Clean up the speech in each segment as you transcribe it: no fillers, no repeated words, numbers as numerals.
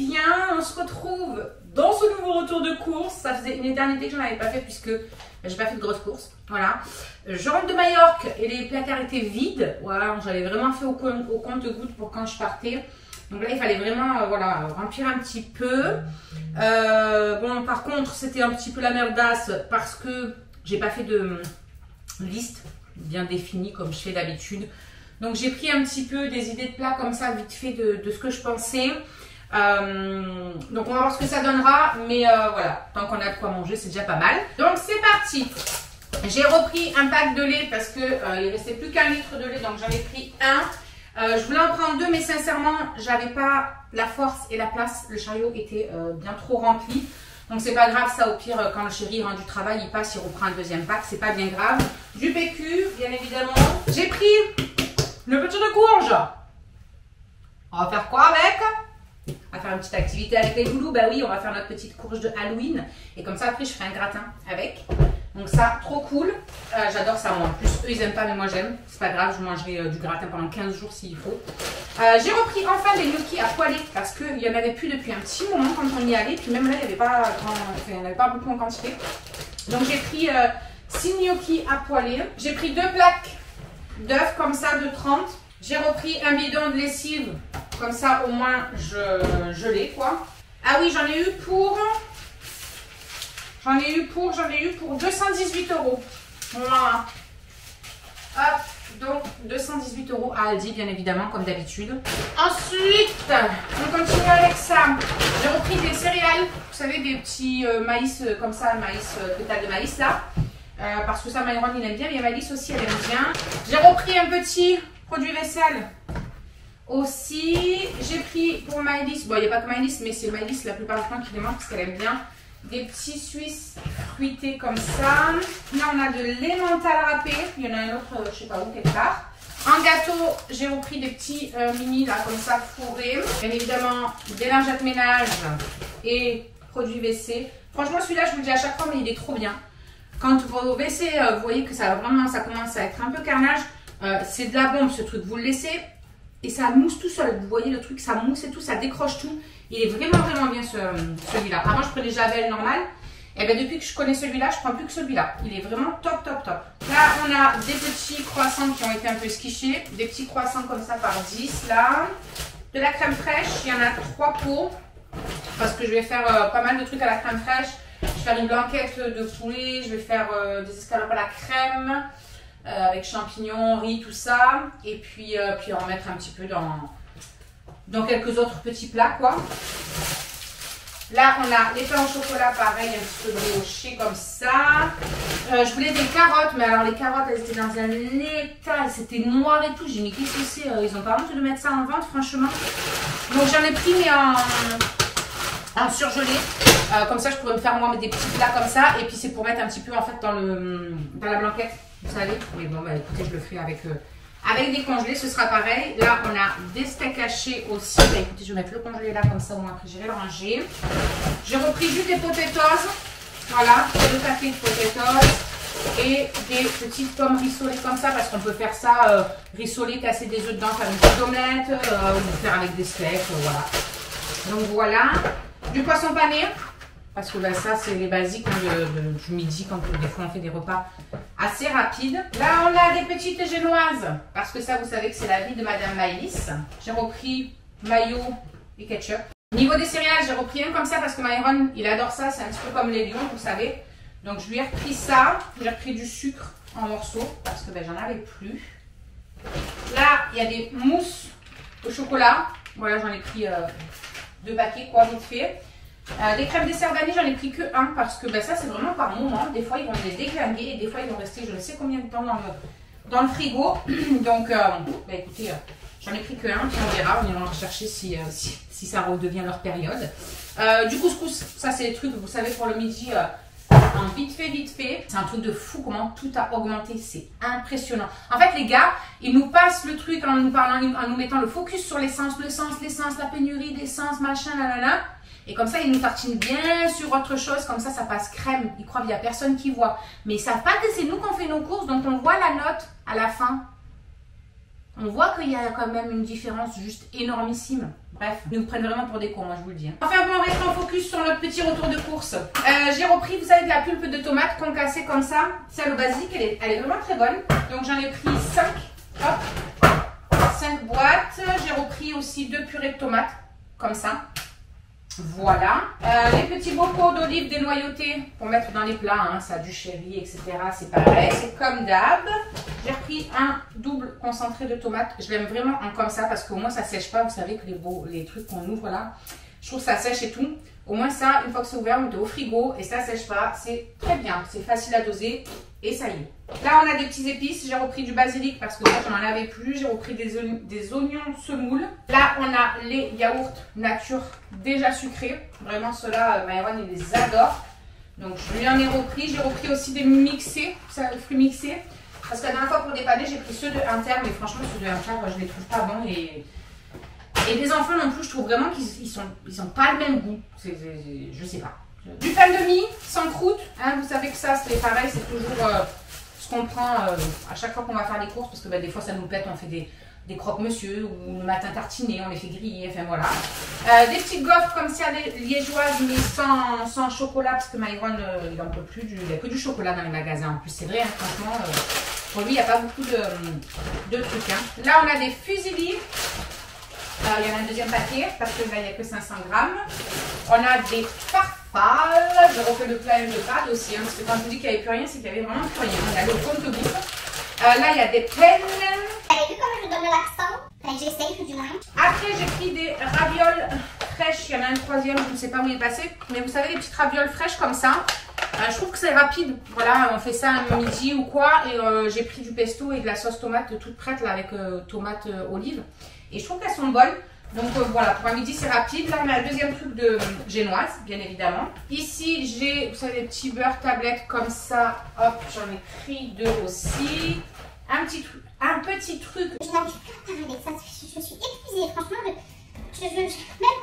bien, on se retrouve dans ce nouveau retour de course. Ça faisait une éternité que je n'en avais pas fait puisque j'ai pas fait de grosses courses. Voilà. Je rentre de Majorque et les placards étaient vides. Voilà, j'avais vraiment fait au compte-gouttes pour quand je partais. Donc là, il fallait vraiment voilà, remplir un petit peu. Bon, par contre, c'était un petit peu la merdasse parce que j'ai pas fait de liste bien définie comme je fais d'habitude. Donc j'ai pris un petit peu des idées de plats comme ça, vite fait de ce que je pensais. Donc on va voir ce que ça donnera, mais voilà, tant qu'on a de quoi manger, c'est déjà pas mal. Donc c'est parti. J'ai repris un pack de lait parce que il restait plus qu'un litre de lait, donc j'en ai pris un. Je voulais en prendre deux, mais sincèrement, j'avais pas la force et la place. Le chariot était bien trop rempli. Donc c'est pas grave, ça au pire, quand le chéri rentre du travail, il passe, il reprend un deuxième pack, c'est pas bien grave. Du PQ, bien évidemment. J'ai pris le petit de courge. On va faire quoi avec? On va faire une petite activité avec les loulous. Bah oui, on va faire notre petite courge de Halloween. Et comme ça, après, je ferai un gratin avec. Donc ça, trop cool. J'adore ça, moi. En plus, eux, ils aiment pas, mais moi, j'aime. C'est pas grave, je mangerai du gratin pendant 15 jours s'il faut. J'ai repris enfin des gnocchis à poêler parce qu'il n'y en avait plus depuis un petit moment quand on y allait. Puis même là, il n'y avait pas beaucoup en quantité. Donc j'ai pris 6 gnocchis à poêler. J'ai pris 2 plaques d'œufs comme ça de 30. J'ai repris un bidon de lessive. Comme ça, au moins, je l'ai, quoi. Ah oui, j'en ai eu pour 218 €. Voilà. Hop, donc 218 € à Aldi, bien évidemment, comme d'habitude. Ensuite, on continue avec ça. J'ai repris des céréales, vous savez, des petits maïs comme ça, maïs, pétales de maïs là. Parce que ça, Myron, il aime bien. Et Malice aussi, elle aime bien. J'ai repris un petit produit vaisselle. Aussi, j'ai pris pour Maëlys, bon il n'y a pas que Maëlys, mais c'est Maëlys la plupart du temps qui les mange parce qu'elle aime bien, des petits Suisses fruités comme ça. Là on a de l'emmental râpé, il y en a un autre, je sais pas où, quelque part. En gâteau, j'ai repris des petits mini là comme ça fourrés. Bien évidemment, des lingettes ménage et produits WC. Franchement celui-là, je vous le dis à chaque fois, mais il est trop bien. Quand vos WC, vous voyez que ça commence à être un peu carnage, c'est de la bombe ce truc, vous le laissez. Et ça mousse tout seul, vous voyez le truc, ça mousse et tout, ça décroche tout. Il est vraiment bien celui-là. Avant je prenais Javel normal, et bien depuis que je connais celui-là, je prends plus que celui-là. Il est vraiment top. Là on a des petits croissants qui ont été un peu esquichés, des petits croissants comme ça par 10 là. De la crème fraîche, il y en a 3 pots, parce que je vais faire pas mal de trucs à la crème fraîche. Je vais faire une blanquette de poulet, je vais faire des escalopes à la crème. Avec champignons, riz, tout ça. Et puis en mettre un petit peu dans quelques autres petits plats, quoi. Là, on a les pains au chocolat, pareil, un petit peu brioché comme ça. Je voulais des carottes, mais alors les carottes, elles étaient dans un état, c'était noir et tout. J'ai mis qu'est-ce que c'est, ils ont pas honte de mettre ça en vente, franchement. Donc j'en ai pris, mais en surgelé. Comme ça, je pourrais me faire moi des petits plats comme ça. Et puis c'est pour mettre un petit peu en fait dans la blanquette. Vous savez, mais bon, bah, écoutez, je le ferai avec des congelés, ce sera pareil. Là, on a des steaks hachés aussi. Bah, écoutez, je vais mettre le congelé là, comme ça, au moins après, j'irai le ranger. J'ai repris juste des potatoes. Voilà, 2 paquets de potatoes. Et des petites pommes rissolées comme ça, parce qu'on peut faire ça, rissoler, casser des œufs dedans, faire une petite omelette, ou faire avec des steaks, voilà. Donc voilà. Du poisson pané. Parce que bah, ça, c'est les basiques du midi quand des fois on fait des repas assez rapides. Là, on a des petites génoises. Parce que ça, vous savez que c'est la vie de Madame Maëlys. J'ai repris mayo et ketchup. Niveau des céréales, j'ai repris un comme ça parce que Myron, il adore ça. C'est un petit peu comme les lions, vous savez. Donc, je lui ai repris ça. J'ai repris du sucre en morceaux parce que ben, j'en avais plus. Là, il y a des mousses au chocolat. Voilà, j'en ai pris 2 paquets, quoi, vite fait. Des crèmes dessert vanille, j'en ai pris que 1 parce que ben, ça c'est vraiment par moment. Des fois ils vont les déglinguer et des fois ils vont rester je ne sais combien de temps dans le frigo. Donc ben, écoutez, j'en ai pris que 1, puis on verra, on ira en rechercher si ça redevient leur période. Du couscous, ça c'est les trucs, vous savez, pour le midi, en vite fait. C'est un truc de fou comment tout a augmenté, c'est impressionnant. En fait les gars, ils nous passent le truc en nous mettant le focus sur l'essence, la pénurie d'essence, machin, nanana. Et comme ça, ils nous tartinent bien sur autre chose. Comme ça, ça passe crème. Ils croient qu'il n'y a personne qui voit. Mais ils ne savent pas que c'est nous qu'on fait nos courses. Donc, on voit la note à la fin. On voit qu'il y a quand même une différence juste énormissime. Bref, ils nous prennent vraiment pour des cons, moi je vous le dis. Enfin bon, on reste en focus sur notre petit retour de course. J'ai repris, vous savez, de la pulpe de tomate concassée comme ça. Celle basique, elle est vraiment très bonne. Donc j'en ai pris 5. Hop, 5 boîtes. J'ai repris aussi 2 purées de tomates, comme ça. Voilà. Les petits bocaux d'olives dénoyautées pour mettre dans les plats, hein, ça a du chéri, etc. C'est pareil, c'est comme d'hab. J'ai repris un double concentré de tomates. Je l'aime vraiment en comme ça parce qu'au moins ça sèche pas. Vous savez que les trucs qu'on ouvre là, je trouve que ça sèche et tout. Au moins ça, une fois que c'est ouvert, on met au frigo et ça sèche pas. C'est très bien, c'est facile à doser et ça y est. Là, on a des petits épices. J'ai repris du basilic parce que moi, je n'en avais plus. J'ai repris des oignons semoules. Là, on a les yaourts nature déjà sucrés. Vraiment, ceux-là, Myron, il les adore. Donc, je lui en ai repris. J'ai repris aussi des mixés, fruits mixés. Parce que la dernière fois, pour dépanner, j'ai pris ceux de Inter. Mais franchement, ceux de Inter, je les trouve pas bons. Et les enfants non plus, je trouve vraiment qu'ils sont pas le même goût. Je sais pas. Du pain de mie sans croûte. Hein, vous savez que ça, c'est pareil, c'est toujours ce qu'on prend à chaque fois qu'on va faire les courses. Parce que des fois, ça nous pète, on fait des croque-monsieur ou le matin tartiné, on les fait griller. Enfin voilà. Des petites gaufres comme ça, des liégeoises, mais sans chocolat. Parce que Myron, il n'en peut plus. Il n'y a que du chocolat dans les magasins. En plus, c'est vrai, hein, franchement, pour lui, il n'y a pas beaucoup de trucs. Hein. Là, on a des fusillis. Il y en a un deuxième paquet parce que là il n'y a que 500 grammes. On a des farfales. Je refais le plein de pâtes aussi. Hein, parce que quand je vous dis qu'il n'y avait plus rien, c'est qu'il y avait vraiment plus rien. On a le compte-gouttes. Là il y a des pennes. Vous avez vu comment je donne l'accent? J'essaye du moins. Après j'ai pris des ravioles fraîches. Il y en a un troisième, je ne sais pas où il est passé. Mais vous savez, les petites ravioles fraîches comme ça. Je trouve que c'est rapide. Voilà, on fait ça un midi ou quoi. Et j'ai pris du pesto et de la sauce tomate toute prête là avec tomate olive. Et je trouve qu'elles sont bonnes. Donc voilà, pour un midi c'est rapide. Là on a le deuxième truc de génoise, bien évidemment. Ici j'ai, vous savez, des petits beurres tablettes comme ça. Hop, j'en ai pris 2 aussi. Un petit truc. Je n'arrive pas à parler, ça, je suis épuisée, franchement. Même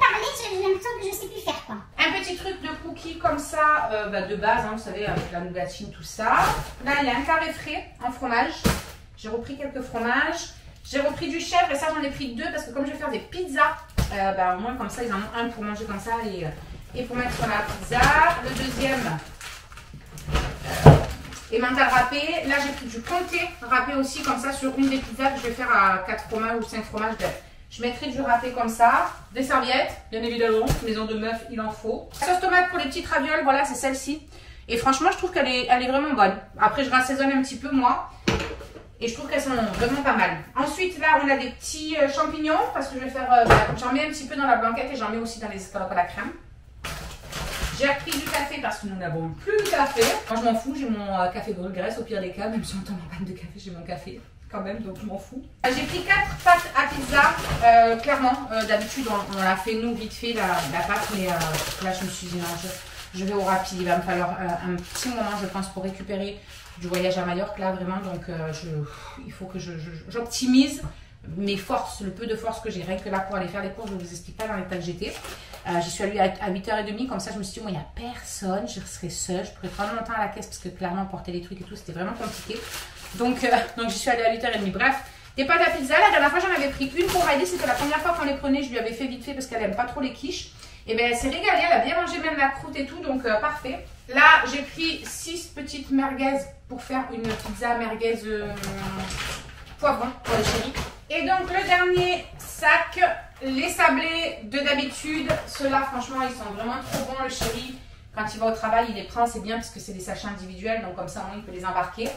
parler, j'ai l'impression que je ne sais plus faire quoi. Un petit truc de cookies comme ça, de base, hein, vous savez, avec la nougatine, tout ça. Là il y a un carré frais en fromage. J'ai repris quelques fromages. J'ai repris du chèvre et ça j'en ai pris 2 parce que comme je vais faire des pizzas, au moins comme ça ils en ont un pour manger comme ça et pour mettre sur la pizza. Le deuxième emmental râpé. Là j'ai pris du comté râpé aussi comme ça sur une des pizzas que je vais faire à 4 fromages ou 5 fromages. Je mettrai du râpé comme ça, des serviettes bien évidemment, maison de meuf il en faut. La sauce tomate pour les petites ravioles, voilà c'est celle-ci. Et franchement je trouve qu'elle est vraiment bonne. Après je rassaisonne un petit peu moi. Et je trouve qu'elles sont vraiment pas mal. Ensuite, là, on a des petits champignons. Parce que je vais faire... j'en mets un petit peu dans la blanquette et j'en mets aussi dans les escalopes à la crème. J'ai repris du café parce que nous n'avons plus de café. Moi, je m'en fous. J'ai mon café brûle graisse au pire des cas. Même si on tombe en panne de café, j'ai mon café quand même. Donc, je m'en fous. J'ai pris 4 pâtes à pizza. Clairement, d'habitude, on l'a fait nous vite fait la pâte. Mais là, je me suis dit non, je vais au rapide. Il va me falloir un petit moment, je pense, pour récupérer du voyage à Majorque là vraiment. Donc il faut que j'optimise mes forces, le peu de force que j'ai. Rien que là pour aller faire les courses, je ne vous explique pas dans l'état que j'étais. J'y suis allée à 8h30, comme ça je me suis dit moi il n'y a personne, je serai seule, je pourrais prendre mon temps à la caisse parce que clairement porter les trucs et tout c'était vraiment compliqué. Donc j'y suis allée à 8h30. Bref, des pâtes à pizza. La dernière fois j'en avais pris une pour Riley, c'était la première fois qu'on les prenait, je lui avais fait vite fait parce qu'elle aime pas trop les quiches. Et bien elle s'est régalée, elle a bien mangé même la croûte et tout, donc parfait. Là j'ai pris 6 petites merguez pour faire une pizza merguez poivron pour les chéris. Et donc le dernier sac, les sablés de d'habitude. Ceux-là franchement ils sont vraiment trop bons. Le chéri quand il va au travail il les prend, c'est bien parce que c'est des sachets individuels, donc comme ça au moins il peut les embarquer.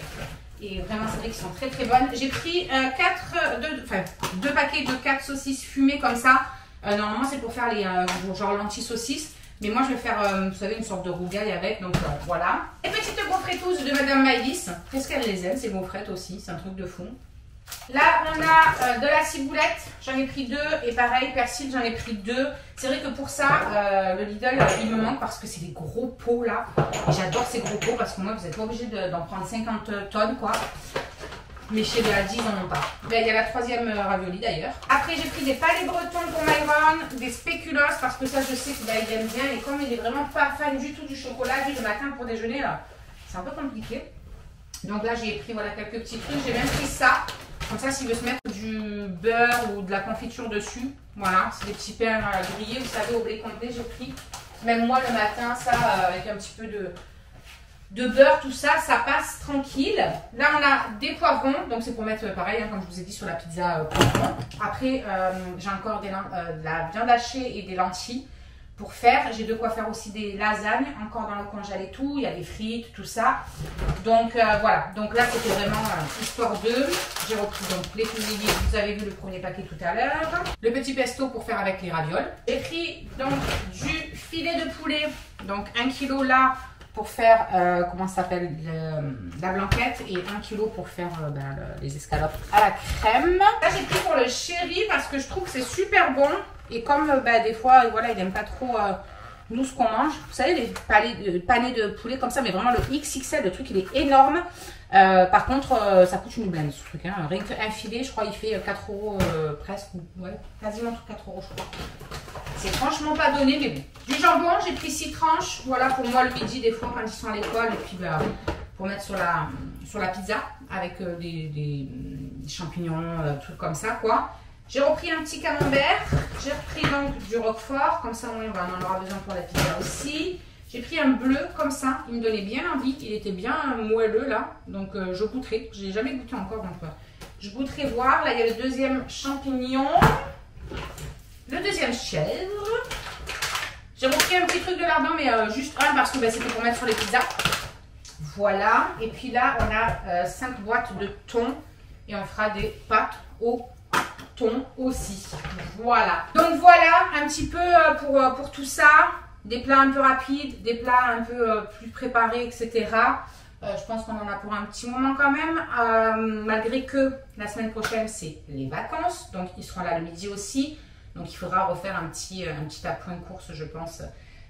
Et vraiment c'est vrai qu'ils sont très très bonnes. J'ai pris 2 paquets de 4 saucisses fumées comme ça. Normalement c'est pour faire les genre lentilles saucisses. Mais moi je vais faire, vous savez, une sorte de rougail avec, donc voilà. Les petites gaufrettes de Madame Maïlis. Qu'est-ce qu'elle les aime, ces gaufrettes aussi, c'est un truc de fou. Là on a de la ciboulette, j'en ai pris 2. Et pareil, persil, j'en ai pris 2. C'est vrai que pour ça, le Lidl, il me manque parce que c'est des gros pots là. Et j'adore ces gros pots parce que moi vous n'êtes pas obligé d'en prendre 50 tonnes quoi. Mais chez de la 10, ils n'en ont pas. Là, il y a la 3e ravioli d'ailleurs. Après, j'ai pris des palais bretons pour Myron, des spéculoos parce que ça, je sais qu'il aime bien. Et comme il est vraiment pas fan du tout du chocolat, lui, le matin pour déjeuner, c'est un peu compliqué. Donc là, j'ai pris voilà, quelques petits trucs. J'ai même pris ça. Comme ça, s'il veut se mettre du beurre ou de la confiture dessus, voilà, c'est des petits pains grillés, vous savez, au blé complet, j'ai pris. Même moi, le matin, ça, avec un petit peu de beurre, tout ça, ça passe tranquille. Là, on a des poivrons, donc c'est pour mettre pareil, hein, comme je vous ai dit, sur la pizza poivrons. Après, j'ai encore de la viande hachée et des lentilles pour faire. J'ai de quoi faire aussi des lasagnes, encore dans le congèle et tout. Il y a des frites, tout ça. Donc voilà, donc là, c'était vraiment histoire d'eux. J'ai repris donc les fusillis, vous avez vu le premier paquet tout à l'heure. Le petit pesto pour faire avec les ravioles. J'ai pris donc du filet de poulet, donc 1 kg là, pour faire, comment ça s'appelle, la blanquette et 1 kg pour faire les escalopes à la crème. Là, j'ai pris pour le chéri parce que je trouve que c'est super bon. Et comme des fois, voilà, il n'aime pas trop nous ce qu'on mange. Vous savez, les panés de poulet comme ça, mais vraiment le XXL, le truc, il est énorme. Par contre, ça coûte une blinde ce truc. Hein. Rien qu'un filet, je crois, il fait 4 € presque. Ouais, quasiment tout 4 €, je crois. C'est franchement pas donné, mais bon. Du jambon, j'ai pris 6 tranches. Voilà, pour moi, le midi, des fois, quand ils sont à l'école. Et puis, pour mettre sur la pizza avec des champignons, trucs comme ça, quoi. J'ai repris un petit camembert. J'ai repris donc du roquefort. Comme ça, on en aura besoin pour la pizza aussi. J'ai pris un bleu comme ça. Il me donnait bien envie. Il était bien moelleux, là. Donc, je goûterai. Je n'ai jamais goûté encore, donc je goûterai voir. Là, il y a le deuxième champignon. Le deuxième chèvre. J'ai repris un petit truc de lardon, mais juste un parce que c'était pour mettre sur les pizzas. Voilà. Et puis là, on a 5 boîtes de thon. Et on fera des pâtes au thon aussi. Voilà. Donc voilà, un petit peu pour tout ça. Des plats un peu rapides, des plats un peu plus préparés, etc. Je pense qu'on en a pour un petit moment quand même. Malgré que la semaine prochaine, c'est les vacances. Donc, ils seront là le midi aussi. Donc, il faudra refaire un petit appoint de course, je pense,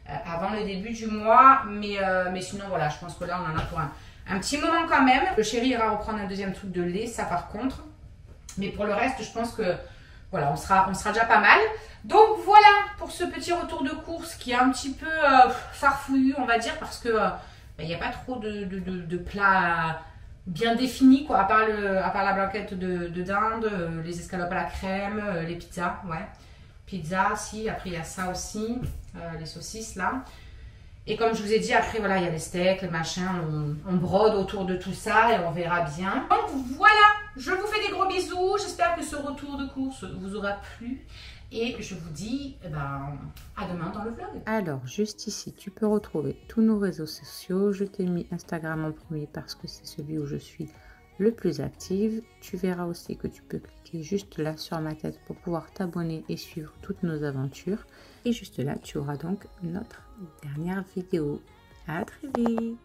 avant le début du mois. Mais sinon, voilà, je pense que là, on en a pour un petit moment quand même. Le chéri ira reprendre un deuxième truc de lait, ça par contre. Mais pour le reste, je pense que voilà, on sera déjà pas mal. Donc voilà pour ce petit retour de course qui est un petit peu farfouillu, on va dire, parce que il n'y a pas trop de plats bien définis, quoi, à part la blanquette de dinde, les escalopes à la crème, les pizzas, ouais. Pizza, si, après il y a ça aussi, les saucisses là. Et comme je vous ai dit, après voilà, il y a les steaks, les machins, on brode autour de tout ça et on verra bien. Donc voilà, je vous fais des gros bisous, j'espère que ce retour de course vous aura plu. Et je vous dis à demain dans le vlog. Alors, juste ici, tu peux retrouver tous nos réseaux sociaux. Je t'ai mis Instagram en premier parce que c'est celui où je suis le plus active. Tu verras aussi que tu peux cliquer juste là sur ma tête pour pouvoir t'abonner et suivre toutes nos aventures. Et juste là, tu auras donc notre dernière vidéo. À très vite!